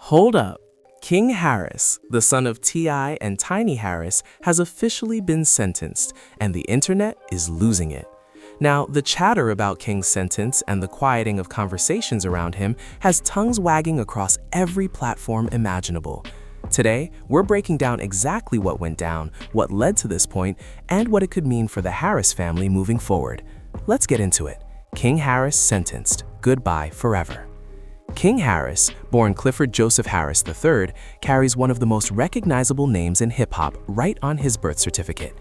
Hold up. King Harris, the son of T.I. and Tiny Harris, has officially been sentenced, and the internet is losing it. Now, the chatter about King's sentence and the quieting of conversations around him has tongues wagging across every platform imaginable. Today, we're breaking down exactly what went down, what led to this point, and what it could mean for the Harris family moving forward. Let's get into it. King Harris sentenced. Goodbye forever. King Harris, born Clifford Joseph Harris III, carries one of the most recognizable names in hip-hop right on his birth certificate.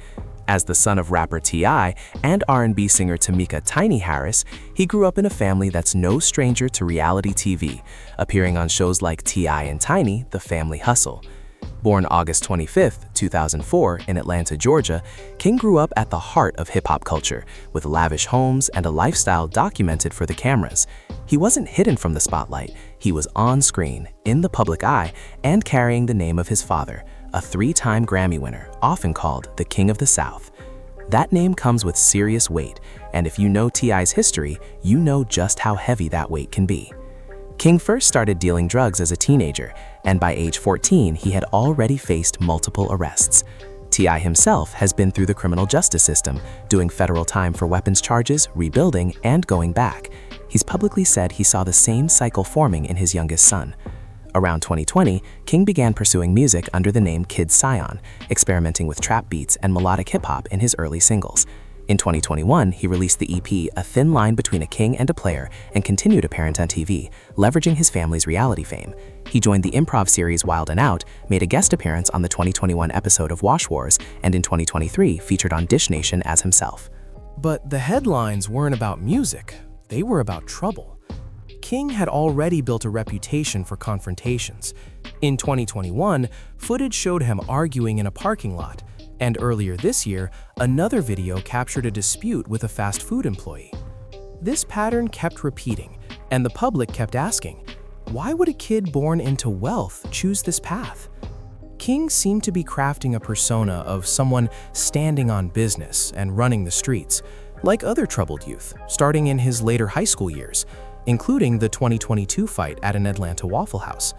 As the son of rapper T.I. and R&B singer Tamika "Tiny" Harris, he grew up in a family that's no stranger to reality TV, appearing on shows like T.I. and Tiny: The Family Hustle. Born August 25, 2004, in Atlanta, Georgia, King grew up at the heart of hip-hop culture, with lavish homes and a lifestyle documented for the cameras. He wasn't hidden from the spotlight. He was on screen, in the public eye, and carrying the name of his father, a three-time Grammy winner, often called the King of the South. That name comes with serious weight, and if you know T.I.'s history, you know just how heavy that weight can be. King first started dealing drugs as a teenager, and by age 14, he had already faced multiple arrests. T.I. himself has been through the criminal justice system, doing federal time for weapons charges, rebuilding, and going back. He's publicly said he saw the same cycle forming in his youngest son. Around 2020, King began pursuing music under the name Kid Scion, experimenting with trap beats and melodic hip-hop in his early singles. In 2021, he released the EP A Thin Line Between a King and a Player and continued to parent on TV, leveraging his family's reality fame. He joined the improv series Wild 'N Out, made a guest appearance on the 2021 episode of Wash Wars, and in 2023 featured on Dish Nation as himself. But the headlines weren't about music, they were about trouble. King had already built a reputation for confrontations. In 2021, footage showed him arguing in a parking lot, and earlier this year, another video captured a dispute with a fast food employee. This pattern kept repeating, and the public kept asking, why would a kid born into wealth choose this path? King seemed to be crafting a persona of someone standing on business and running the streets, like other troubled youth, starting in his later high school years, including the 2022 fight at an Atlanta Waffle House.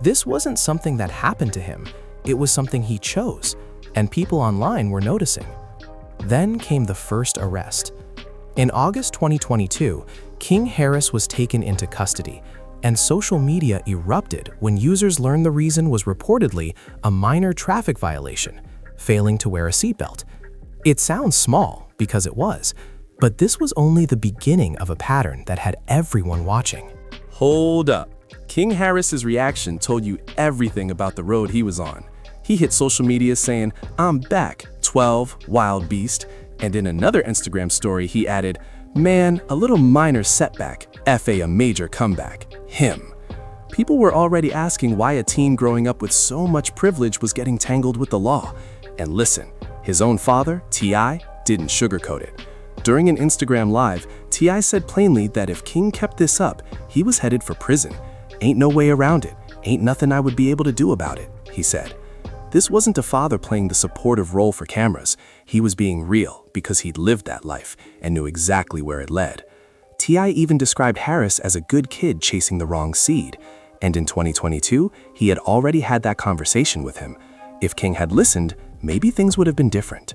This wasn't something that happened to him, it was something he chose, and people online were noticing. Then came the first arrest. In August 2022, King Harris was taken into custody, and social media erupted when users learned the reason was reportedly a minor traffic violation, failing to wear a seatbelt. It sounds small, because it was, but this was only the beginning of a pattern that had everyone watching. Hold up. King Harris's reaction told you everything about the road he was on. He hit social media saying, "I'm back, 12, wild beast," and in another Instagram story he added, "Man, a little minor setback, FA a major comeback, him." People were already asking why a teen growing up with so much privilege was getting tangled with the law. And listen, his own father, T.I., didn't sugarcoat it. During an Instagram live, T.I. said plainly that if King kept this up, he was headed for prison. "Ain't no way around it, ain't nothing I would be able to do about it," he said. This wasn't a father playing the supportive role for cameras. He was being real because he'd lived that life and knew exactly where it led. T.I. even described Harris as a good kid chasing the wrong seed. And in 2022, he had already had that conversation with him. If King had listened, maybe things would have been different.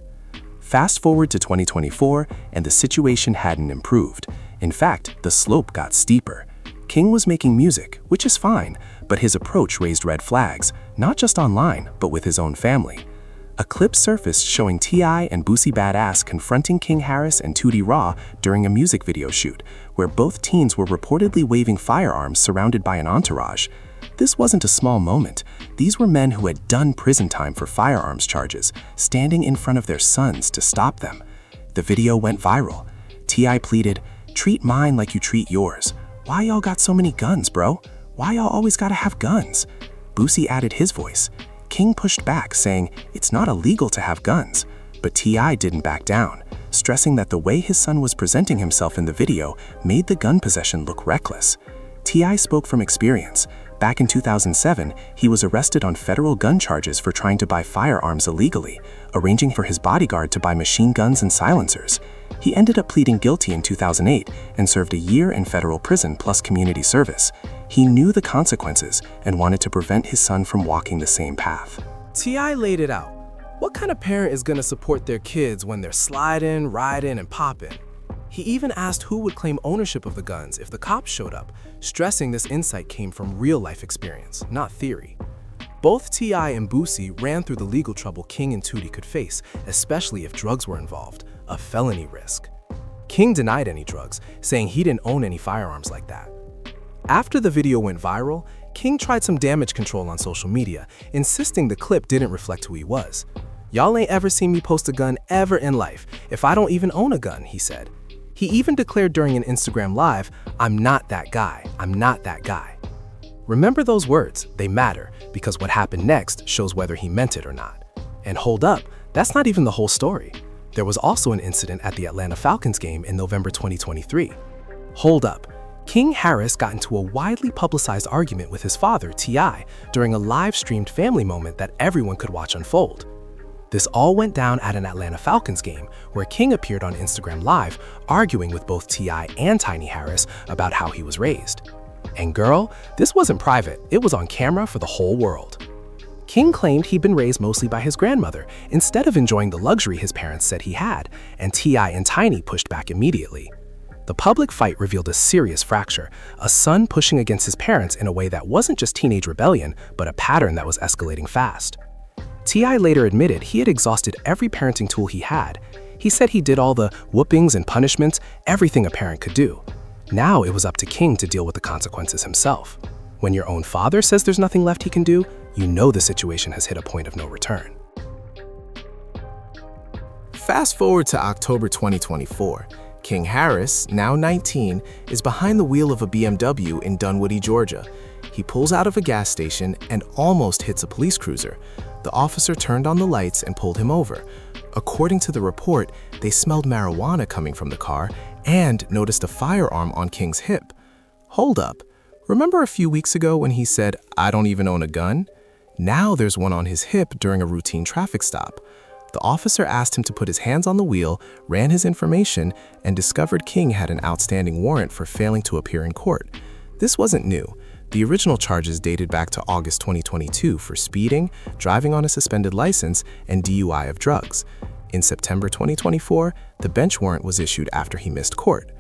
Fast forward to 2024, and the situation hadn't improved. In fact, the slope got steeper. King was making music, which is fine, but his approach raised red flags, not just online, but with his own family. A clip surfaced showing T.I. and Boosie Badass confronting King Harris and Tootie Raw during a music video shoot, where both teens were reportedly waving firearms surrounded by an entourage. This wasn't a small moment. These were men who had done prison time for firearms charges, standing in front of their sons to stop them. The video went viral. T.I. pleaded, "Treat mine like you treat yours. Why y'all got so many guns, bro? Why y'all always gotta have guns?" Boosie added his voice. King pushed back, saying it's not illegal to have guns. But T.I. didn't back down, stressing that the way his son was presenting himself in the video made the gun possession look reckless. T.I. spoke from experience. Back in 2007, he was arrested on federal gun charges for trying to buy firearms illegally, arranging for his bodyguard to buy machine guns and silencers. He ended up pleading guilty in 2008 and served a year in federal prison plus community service. He knew the consequences and wanted to prevent his son from walking the same path. T.I. laid it out. What kind of parent is going to support their kids when they're sliding, riding, and popping? He even asked who would claim ownership of the guns if the cops showed up, stressing this insight came from real-life experience, not theory. Both T.I. and Boosie ran through the legal trouble King and Tootie could face, especially if drugs were involved, a felony risk. King denied any drugs, saying he didn't own any firearms like that. After the video went viral, King tried some damage control on social media, insisting the clip didn't reflect who he was. "Y'all ain't ever seen me post a gun ever in life, if I don't even own a gun," he said. He even declared during an Instagram Live, "I'm not that guy, I'm not that guy." Remember those words, they matter, because what happened next shows whether he meant it or not. And hold up, that's not even the whole story. There was also an incident at the Atlanta Falcons game in November 2023. Hold up, King Harris got into a widely publicized argument with his father, T.I., during a live-streamed family moment that everyone could watch unfold. This all went down at an Atlanta Falcons game, where King appeared on Instagram Live, arguing with both T.I. and Tiny Harris about how he was raised. And girl, this wasn't private, it was on camera for the whole world. King claimed he'd been raised mostly by his grandmother, instead of enjoying the luxury his parents said he had, and T.I. and Tiny pushed back immediately. The public fight revealed a serious fracture, a son pushing against his parents in a way that wasn't just teenage rebellion, but a pattern that was escalating fast. T.I. later admitted he had exhausted every parenting tool he had. He said he did all the whoopings and punishments, everything a parent could do. Now it was up to King to deal with the consequences himself. When your own father says there's nothing left he can do, you know the situation has hit a point of no return. Fast forward to October 2024. King Harris, now 19, is behind the wheel of a BMW in Dunwoody, Georgia. He pulls out of a gas station and almost hits a police cruiser. The officer turned on the lights and pulled him over. According to the report, they smelled marijuana coming from the car and noticed a firearm on King's hip. Hold up. Remember a few weeks ago when he said, "I don't even own a gun"? Now there's one on his hip during a routine traffic stop. The officer asked him to put his hands on the wheel, ran his information, and discovered King had an outstanding warrant for failing to appear in court. This wasn't new. The original charges dated back to August 2022 for speeding, driving on a suspended license, and DUI of drugs. In September 2024, the bench warrant was issued after he missed court.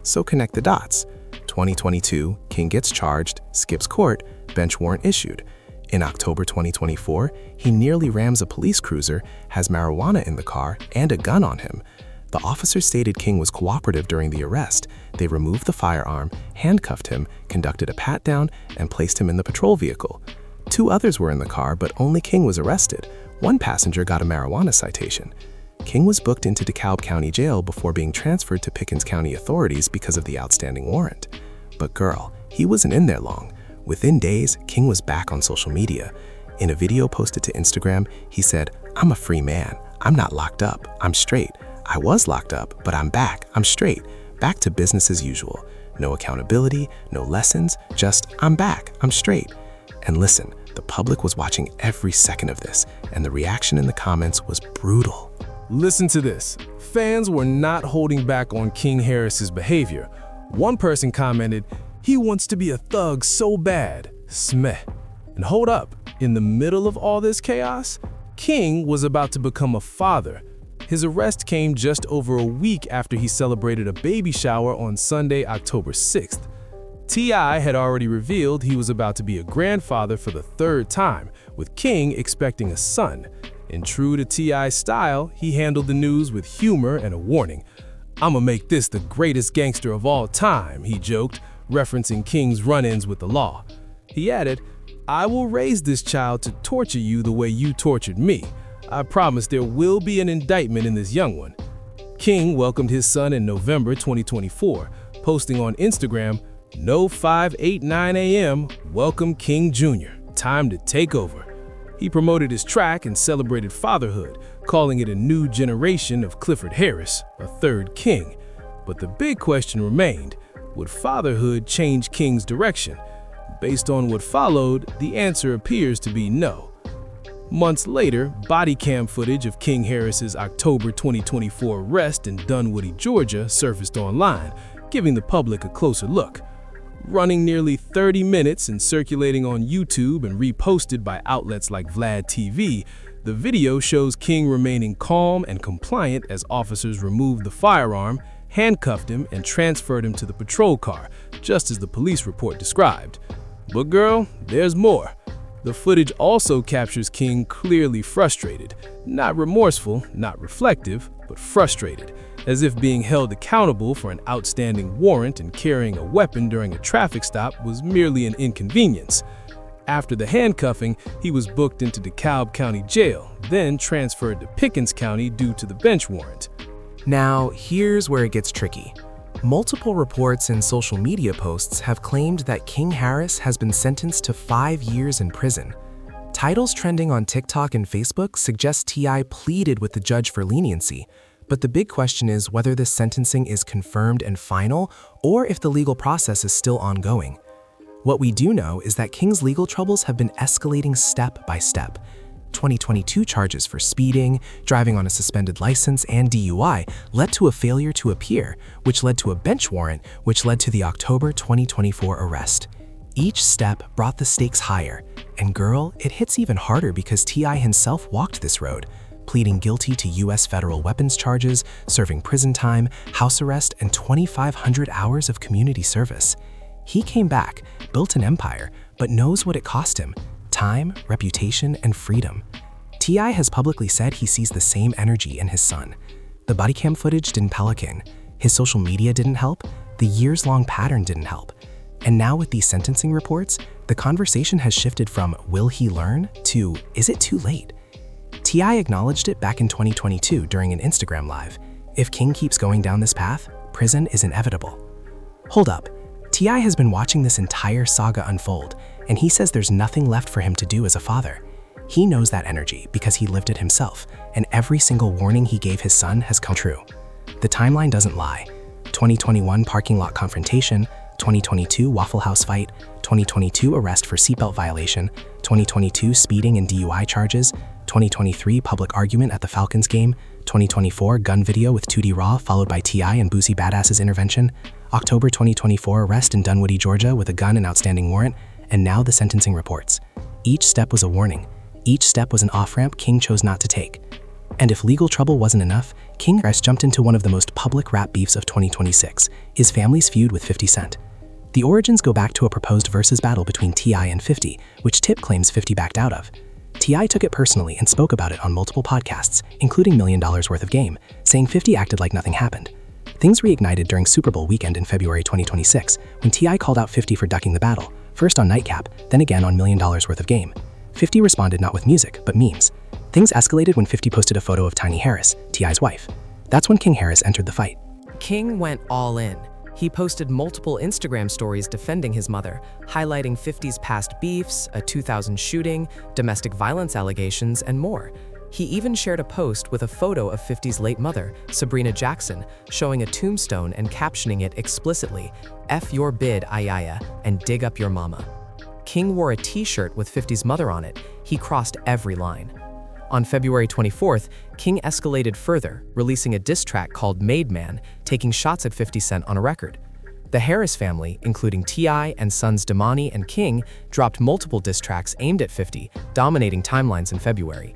So connect the dots. 2022, King gets charged, skips court, bench warrant issued. In October 2024, he nearly rams a police cruiser, has marijuana in the car, and a gun on him. The officers stated King was cooperative during the arrest. They removed the firearm, handcuffed him, conducted a pat-down, and placed him in the patrol vehicle. 2 others were in the car, but only King was arrested. 1 passenger got a marijuana citation. King was booked into DeKalb County Jail before being transferred to Pickens County authorities because of the outstanding warrant. But girl, he wasn't in there long. Within days, King was back on social media. In a video posted to Instagram, he said, "I'm a free man. I'm not locked up. I'm straight. I was locked up, but I'm back. I'm straight. Back to business as usual. No accountability, no lessons, just I'm back. I'm straight." And listen, the public was watching every second of this, and the reaction in the comments was brutal. Listen to this. Fans were not holding back on King Harris's behavior. One person commented, "He wants to be a thug so bad. Smeh." And hold up, in the middle of all this chaos, King was about to become a father. His arrest came just over a week after he celebrated a baby shower on Sunday, October 6th. T.I. had already revealed he was about to be a grandfather for the 3rd time, with King expecting a son. In true to T.I.'s style, he handled the news with humor and a warning. "I'ma make this the greatest gangster of all time," he joked, referencing King's run-ins with the law. He added, "I will raise this child to torture you the way you tortured me. I promise there will be an indictment in this young one." King welcomed his son in November 2024, posting on Instagram, "No 5:89 a.m., welcome King Jr., time to take over." He promoted his track and celebrated fatherhood, calling it a new generation of Clifford Harris, a 3rd king. But the big question remained, would fatherhood change King's direction? Based on what followed, the answer appears to be no. Months later, body cam footage of King Harris's October 2024 arrest in Dunwoody, Georgia surfaced online, giving the public a closer look. Running nearly 30 minutes and circulating on YouTube and reposted by outlets like Vlad TV, the video shows King remaining calm and compliant as officers removed the firearm, handcuffed him, and transferred him to the patrol car, just as the police report described. But girl, there's more. The footage also captures King clearly frustrated, not remorseful, not reflective, but frustrated, as if being held accountable for an outstanding warrant and carrying a weapon during a traffic stop was merely an inconvenience. After the handcuffing, he was booked into DeKalb County Jail, then transferred to Pickens County due to the bench warrant. Now, here's where it gets tricky. Multiple reports and social media posts have claimed that King Harris has been sentenced to 5 years in prison. Titles trending on TikTok and Facebook suggest T.I. pleaded with the judge for leniency, but the big question is whether this sentencing is confirmed and final or if the legal process is still ongoing. What we do know is that King's legal troubles have been escalating step by step. 2022 charges for speeding, driving on a suspended license, and DUI led to a failure to appear, which led to a bench warrant, which led to the October 2024 arrest. Each step brought the stakes higher, and girl, it hits even harder because T.I. himself walked this road, pleading guilty to U.S. federal weapons charges, serving prison time, house arrest, and 2,500 hours of community service. He came back, built an empire, but knows what it cost him: time, reputation, and freedom. T.I. has publicly said he sees the same energy in his son. The body cam footage didn't pal King. His social media didn't help. The years-long pattern didn't help. And now with these sentencing reports, the conversation has shifted from will he learn to is it too late? T.I. acknowledged it back in 2022 during an Instagram live. If King keeps going down this path, prison is inevitable. Hold up. T.I. has been watching this entire saga unfold, and he says there's nothing left for him to do as a father. He knows that energy because he lived it himself, and every single warning he gave his son has come true. The timeline doesn't lie. 2021 parking lot confrontation, 2022 Waffle House fight, 2022 arrest for seatbelt violation, 2022 speeding and DUI charges, 2023 public argument at the Falcons game, 2024 gun video with 2D Raw followed by T.I. and Boosie Badass's intervention, October 2024 arrest in Dunwoody, Georgia with a gun and outstanding warrant, and now the sentencing reports. Each step was a warning. Each step was an off-ramp King chose not to take. And if legal trouble wasn't enough, King Harris jumped into one of the most public rap beefs of 2026, his family's feud with 50 Cent. The origins go back to a proposed versus battle between T.I. and 50, which Tip claims 50 backed out of. T.I. took it personally and spoke about it on multiple podcasts, including $1 Million Worth of Game, saying 50 acted like nothing happened. Things reignited during Super Bowl weekend in February 2026, when T.I. called out 50 for ducking the battle, first on Nightcap, then again on $1 Million Worth of Game. 50 responded not with music, but memes. Things escalated when 50 posted a photo of Tiny Harris, T.I.'s wife. That's when King Harris entered the fight. King went all in. He posted multiple Instagram stories defending his mother, highlighting 50's past beefs, a 2000 shooting, domestic violence allegations, and more. He even shared a post with a photo of 50's late mother, Sabrina Jackson, showing a tombstone and captioning it explicitly, "F your bid, Ayaya, and dig up your mama." King wore a t-shirt with 50's mother on it. He crossed every line. On February 24th, King escalated further, releasing a diss track called Made Man, taking shots at 50 Cent on a record. The Harris family, including T.I. and sons Damani and King, dropped multiple diss tracks aimed at 50, dominating timelines in February.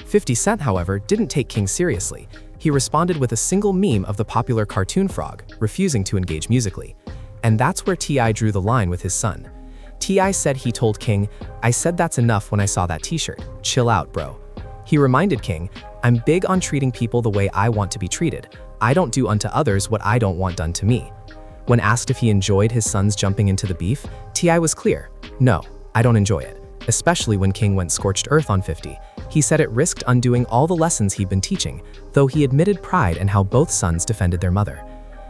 50 Cent, however, didn't take King seriously. He responded with a single meme of the popular cartoon frog, refusing to engage musically. And that's where T.I. drew the line with his son. T.I. said he told King, "I said that's enough when I saw that t-shirt. Chill out, bro." He reminded King, "I'm big on treating people the way I want to be treated. I don't do unto others what I don't want done to me." When asked if he enjoyed his sons jumping into the beef, T.I. was clear, "No, I don't enjoy it," especially when King went scorched earth on 50. He said it risked undoing all the lessons he'd been teaching, though he admitted pride in how both sons defended their mother.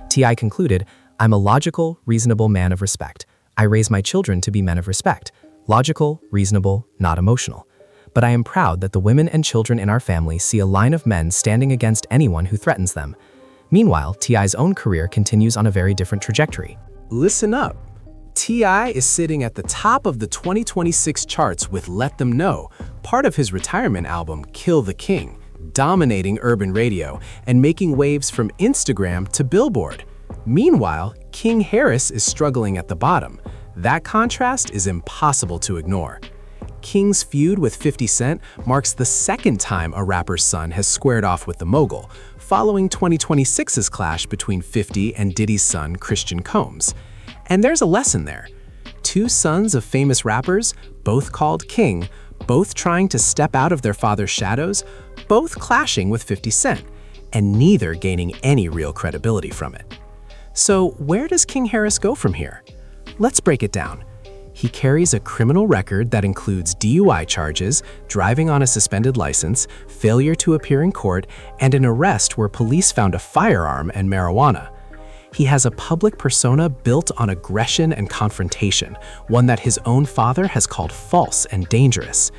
T.I. concluded, "I'm a logical, reasonable man of respect. I raise my children to be men of respect. Logical, reasonable, not emotional. But I am proud that the women and children in our family see a line of men standing against anyone who threatens them." Meanwhile, T.I.'s own career continues on a very different trajectory. Listen up. T.I. is sitting at the top of the 2026 charts with Let Them Know, part of his retirement album Kill the King, dominating urban radio and making waves from Instagram to Billboard. Meanwhile, King Harris is struggling at the bottom. That contrast is impossible to ignore. King's feud with 50 Cent marks the second time a rapper's son has squared off with the mogul, following 2026's clash between 50 and Diddy's son, Christian Combs. And there's a lesson there. Two sons of famous rappers, both called King, both trying to step out of their father's shadows, both clashing with 50 Cent, and neither gaining any real credibility from it. So where does King Harris go from here? Let's break it down. He carries a criminal record that includes DUI charges, driving on a suspended license, failure to appear in court, and an arrest where police found a firearm and marijuana. He has a public persona built on aggression and confrontation, one that his own father has called false and dangerous.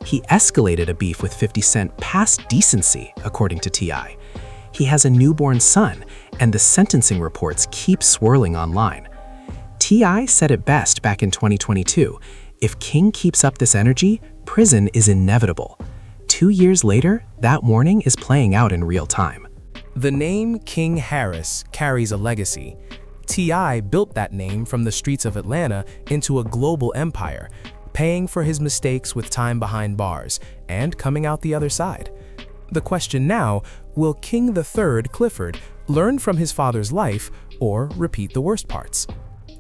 He escalated a beef with 50 Cent past decency, according to T.I. He has a newborn son, and the sentencing reports keep swirling online. T.I. said it best back in 2022, if King keeps up this energy, prison is inevitable. 2 years later, that warning is playing out in real time. The name King Harris carries a legacy. T.I. built that name from the streets of Atlanta into a global empire, paying for his mistakes with time behind bars and coming out the other side. The question now, will King III Clifford learn from his father's life or repeat the worst parts?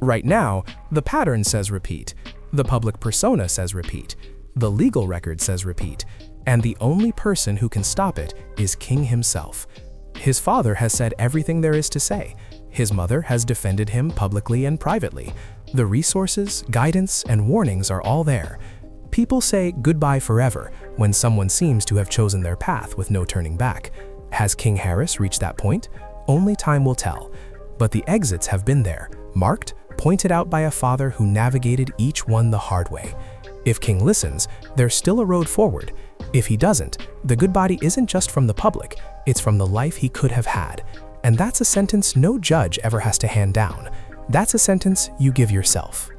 Right now, the pattern says repeat, the public persona says repeat, the legal record says repeat, and the only person who can stop it is King himself. His father has said everything there is to say. His mother has defended him publicly and privately. The resources, guidance, and warnings are all there. People say goodbye forever when someone seems to have chosen their path with no turning back. Has King Harris reached that point? Only time will tell. But the exits have been there, marked, pointed out by a father who navigated each one the hard way. If King listens, there's still a road forward. If he doesn't, the goodbye isn't just from the public, it's from the life he could have had. And that's a sentence no judge ever has to hand down. That's a sentence you give yourself.